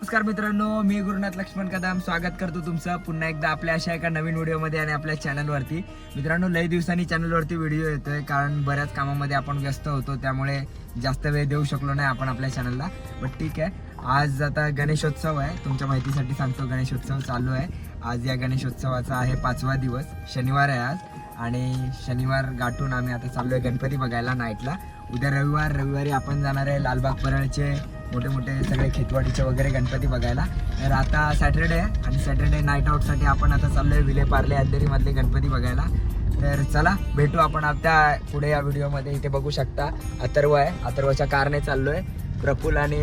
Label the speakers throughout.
Speaker 1: नमस्कार मित्रांनो, मी गुरुनाथ लक्ष्मण कदम स्वागत करतो तुमचं पुन्हा एकदा आपल्या अशा एका नवीन व्हिडिओमध्ये आणि आपल्या चॅनलवरती. मित्रांनो, लई दिवसांनी चॅनलवरती व्हिडिओ येतोय कारण बऱ्याच कामामध्ये आपण व्यस्त होतो, त्यामुळे जास्त वेळ देऊ शकलो नाही आपण आपल्या चॅनलला. बट ठीक आहे, आज आता गणेशोत्सव आहे. तुमच्या माहितीसाठी सांगतो, गणेशोत्सव चालू आहे आज. या गणेशोत्सवाचा आहे 5वा दिवस, शनिवार आहे आज. आणि शनिवार गाठून आम्ही आता चाललो आहे गणपती बघायला नाईटला. उद्या रविवारी आपण जाणार आहे लालबाग परळचे मोठे मोठे सगळे खेतवाडीचे वगैरे गणपती बघायला. तर आता सॅटर्डे आहे आणि सॅटर्डे नाईट आउटसाठी आपण आता चाललो आहे विलेपार्ले अंधेरीमधले गणपती बघायला. तर चला भेटू आपण आता पुढे या व्हिडिओमध्ये. इथे बघू शकता अथर्व आहे, अथर्वच्या कारने चाललो आहे. प्रफुल आणि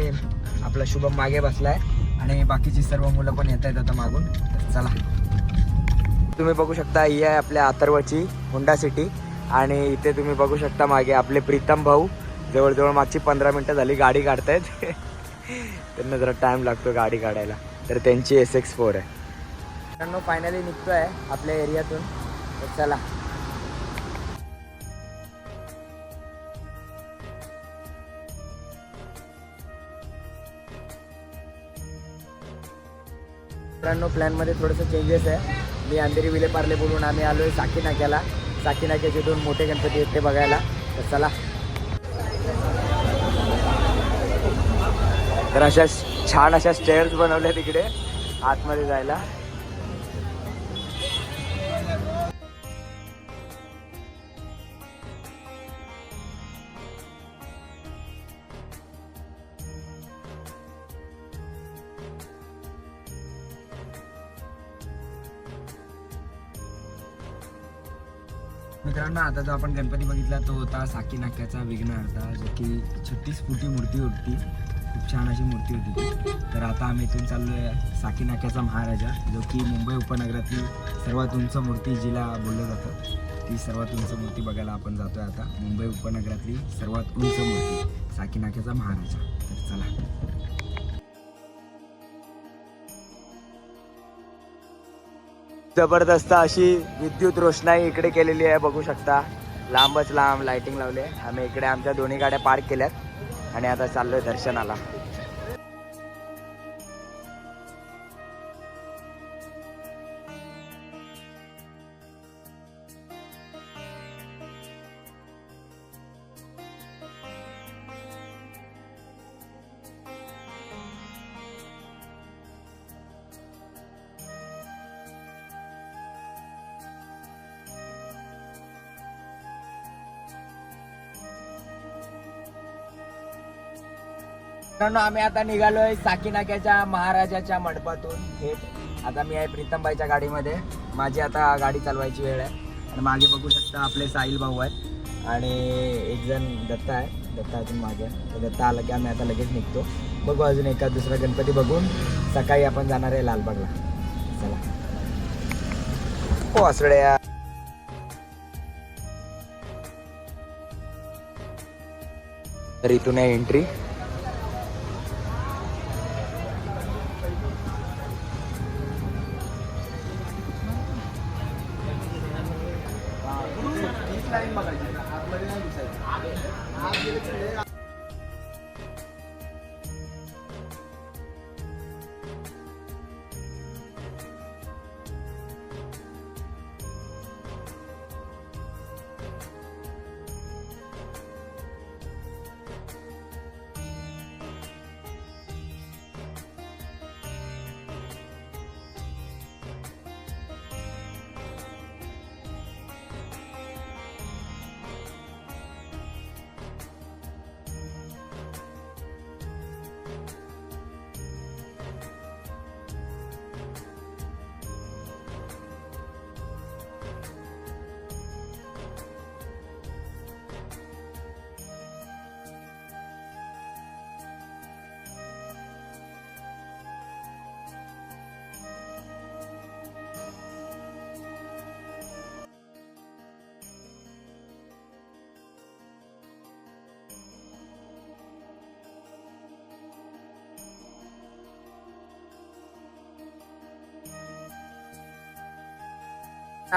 Speaker 1: आपला शुभम मागे बसलाय आणि बाकीची सर्व मुलं पण येत आहेत आता मागून. तर चला, तुम्ही बघू शकता ही आहे आपल्या अथर्वची होंडा सिटी. आणि इथे तुम्ही बघू शकता मागे आपले प्रीतम भाऊ जवळजवळ मागची 15 मिनटं झाली गाडी काढतायत. त्यांना जरा टाइम लागतो गाडी काढायला. तर त्यांची SX4 आहे. मित्रांनो, फायनली निघतोय आपल्या एरियातून. तर चला, मित्रांनो प्लॅनमध्ये थोडंसं चेंजेस आहे. मी अंधेरी विलेपार्ले बोलून आम्ही आलो आहे साकी नाक्याला. साकी नाक्याचे 2 मोठे गणपती आहेत ते बघायला. तर चला, तर अशा छान अशा स्टेअर्स बनवल्या तिकडे आतमध्ये जायला. मित्रांनो, आता जो आपण गणपती बघितला तो होता साकी नाक्याचा विघ्नहर्ता, जो की 36 फुटी मूर्ती होती. खूप छान अशी मूर्ती होती ती. तर आता आम्ही इथून चाललो आहे साकी नाक्याचा महाराजा, जो की मुंबई उपनगरातली सर्वात उंच मूर्ती जिला बोललं जातं, ती सर्वात उंच मूर्ती बघायला आपण जातोय आता. मुंबई उपनगरातली सर्वात उंच मूर्ती साकी नाक्याचा महाराजा. तर चला, जबरदस्त अशी विद्युत रोषणाई इकडे केलेली आहे, बघू शकता. लांबच लांब लाइटिंग लावले. आम्ही इकडे आमच्या दोन्ही गाड्या पार्क केल्यात आणि आता चाललोय दर्शनाला. मित्रांनो, आम्ही आता निघालोय साकी नाक्याच्या महाराजाच्या मंडपातून थेट. आता मी आहे प्रीतमबाईच्या गाडीमध्ये. माझी आता गाडी चालवायची वेळ आहे. आणि मागे बघू शकता आपले साहिल भाऊ आहेत आणि एक जण दत्ता आहे. दत्ता अजून मागे आहे. तर दत्ता आला की आम्ही आता लगेच निघतो. बघू अजून एका दुसरा गणपती बघून सकाळी आपण जाणार आहे लालबागला. चला, हो असड्या. तर इथून आहे एंट्री.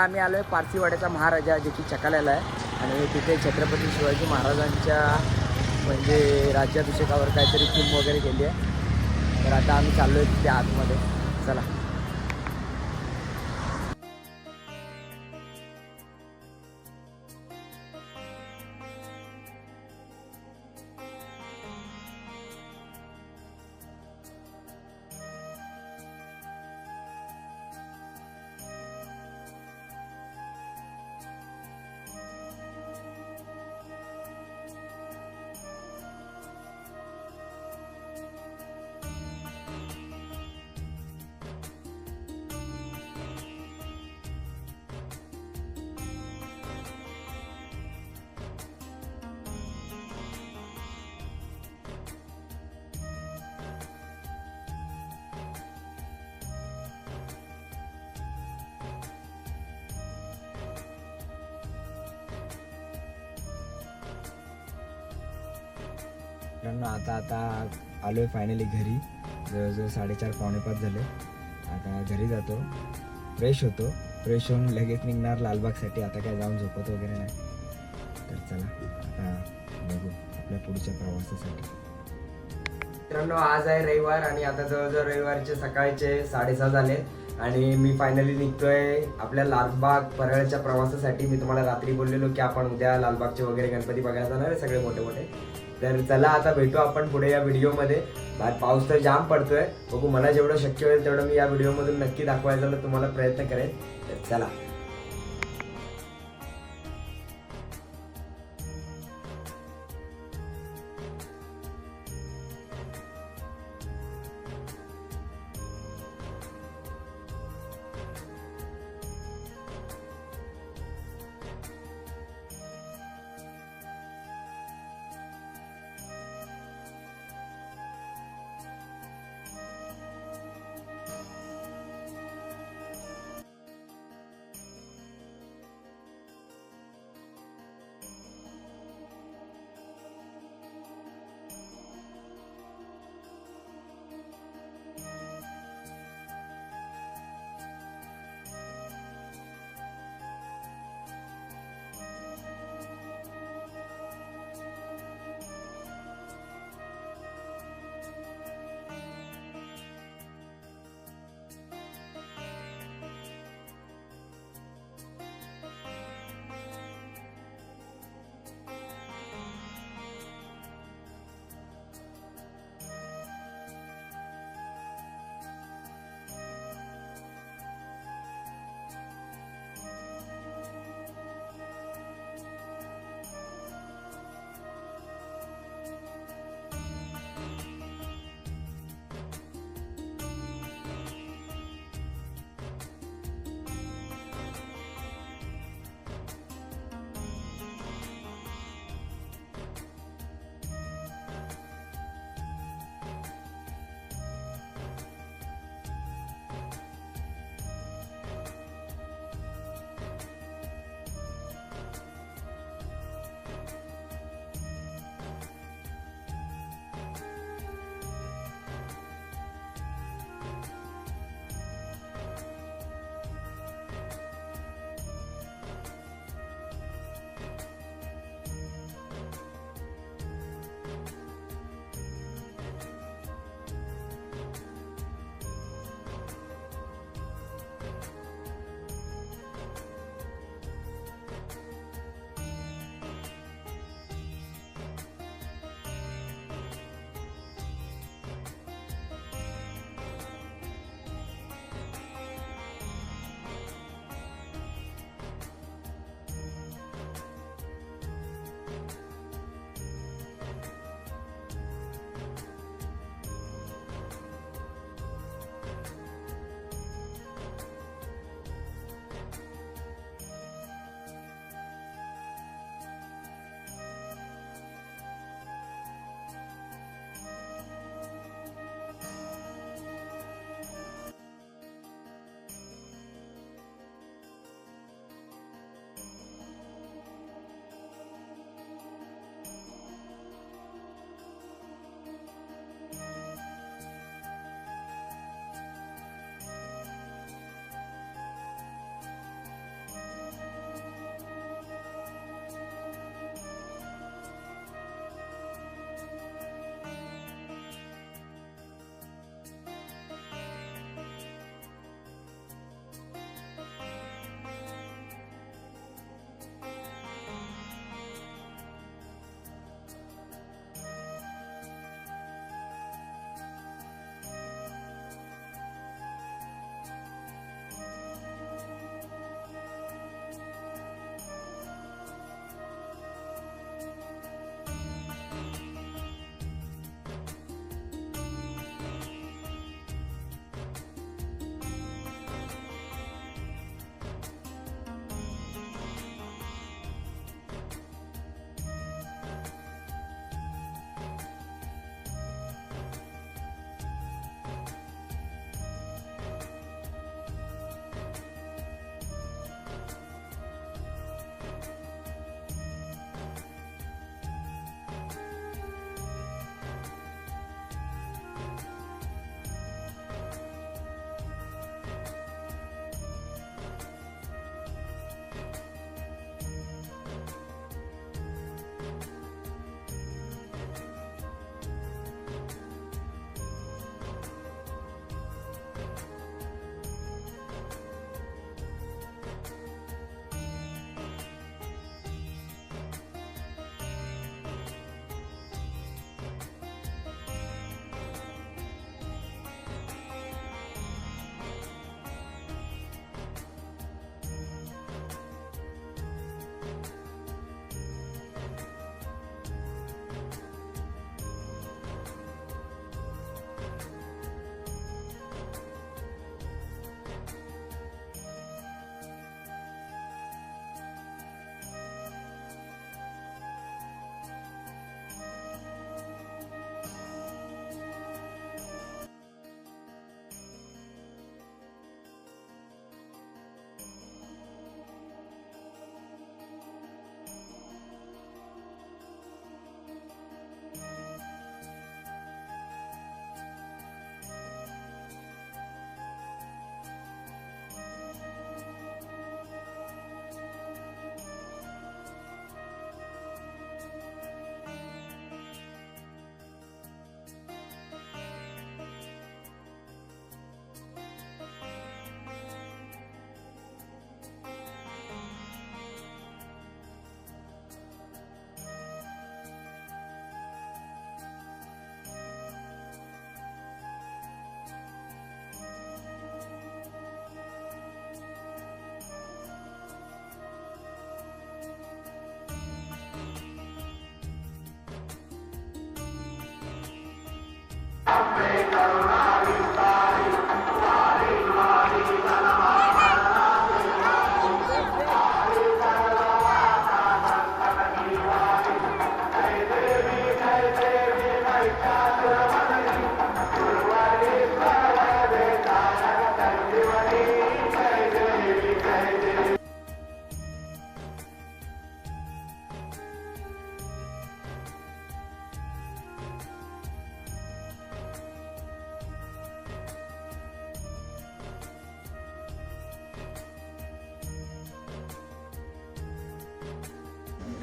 Speaker 1: आम्ही आलोय पारसीवाड्याचा महाराजा, जे की चकाल्याला आहे. आणि तिथे छत्रपती शिवाजी महाराजांच्या म्हणजे राज्याभिषेकावर काहीतरी थीम वगैरे केली आहे. तर आता आम्ही चाललोय तिथे आतमध्ये. चला. मित्रांनो आता आता आलो आहे फायनली घरी. जवळजवळ 4:30-5:45 झाले. आता घरी जातो, फ्रेश होतो. फ्रेश होऊन लगेच निघणार लालबागसाठी. आता काय जाऊन झोपत वगैरे नाही. तर चला आता बघू आपल्या पुढच्या प्रवासासाठी. मित्रांनो आज आहे रविवार आणि आता जवळजवळ रविवारचे सकाळचे 6:30 झाले आणि मी फायनली निघतोय आपल्या लालबाग परळच्या प्रवासासाठी. मी तुम्हाला रात्री बोललेलो की आपण उद्या लालबागचे वगैरे गणपती बघायला जाणार आहे सगळे मोठे मोठे. तर चला आता भेटू आपण पुढे या व्हिडिओमध्ये. बाहेर पाऊस तर जाम पडतोय. बघू मला जेवढं शक्य होईल तेवढं मी या व्हिडिओमधून नक्की दाखवायचा तुम्हाला प्रयत्न करेन. तर चला.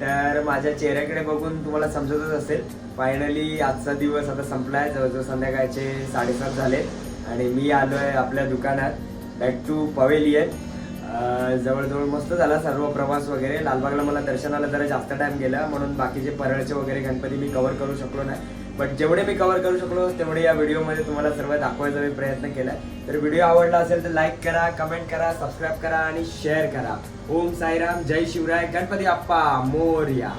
Speaker 1: तर माझ्या चेहऱ्याकडे बघून तुम्हाला समजतच असेल, फायनली आजचा दिवस आता संपलाय. जवळजवळ संध्याकाळचे 7:30 झाले आणि मी आलोय आपल्या दुकानात बॅक टू पवेलियन. जवळजवळ मस्त झाला सर्व प्रवास वगैरे. लालबागला मला दर्शनाला जरा जास्त टाइम गेला म्हणून बाकीचे परळचे वगैरे गणपती मी कव्हर करू शकलो नाही, बट जेवढे मी कव्हर करू शकलो तेवढे या व्हिडिओमध्ये तुम्हाला सर्व दाखवायचा मी प्रयत्न केला. तर व्हिडिओ आवडला असेल तर लाईक करा, कमेंट करा, सबस्क्राईब करा आणि शेअर करा. ओम साईराम, जय शिवराय, गणपती बाप्पा मोरया.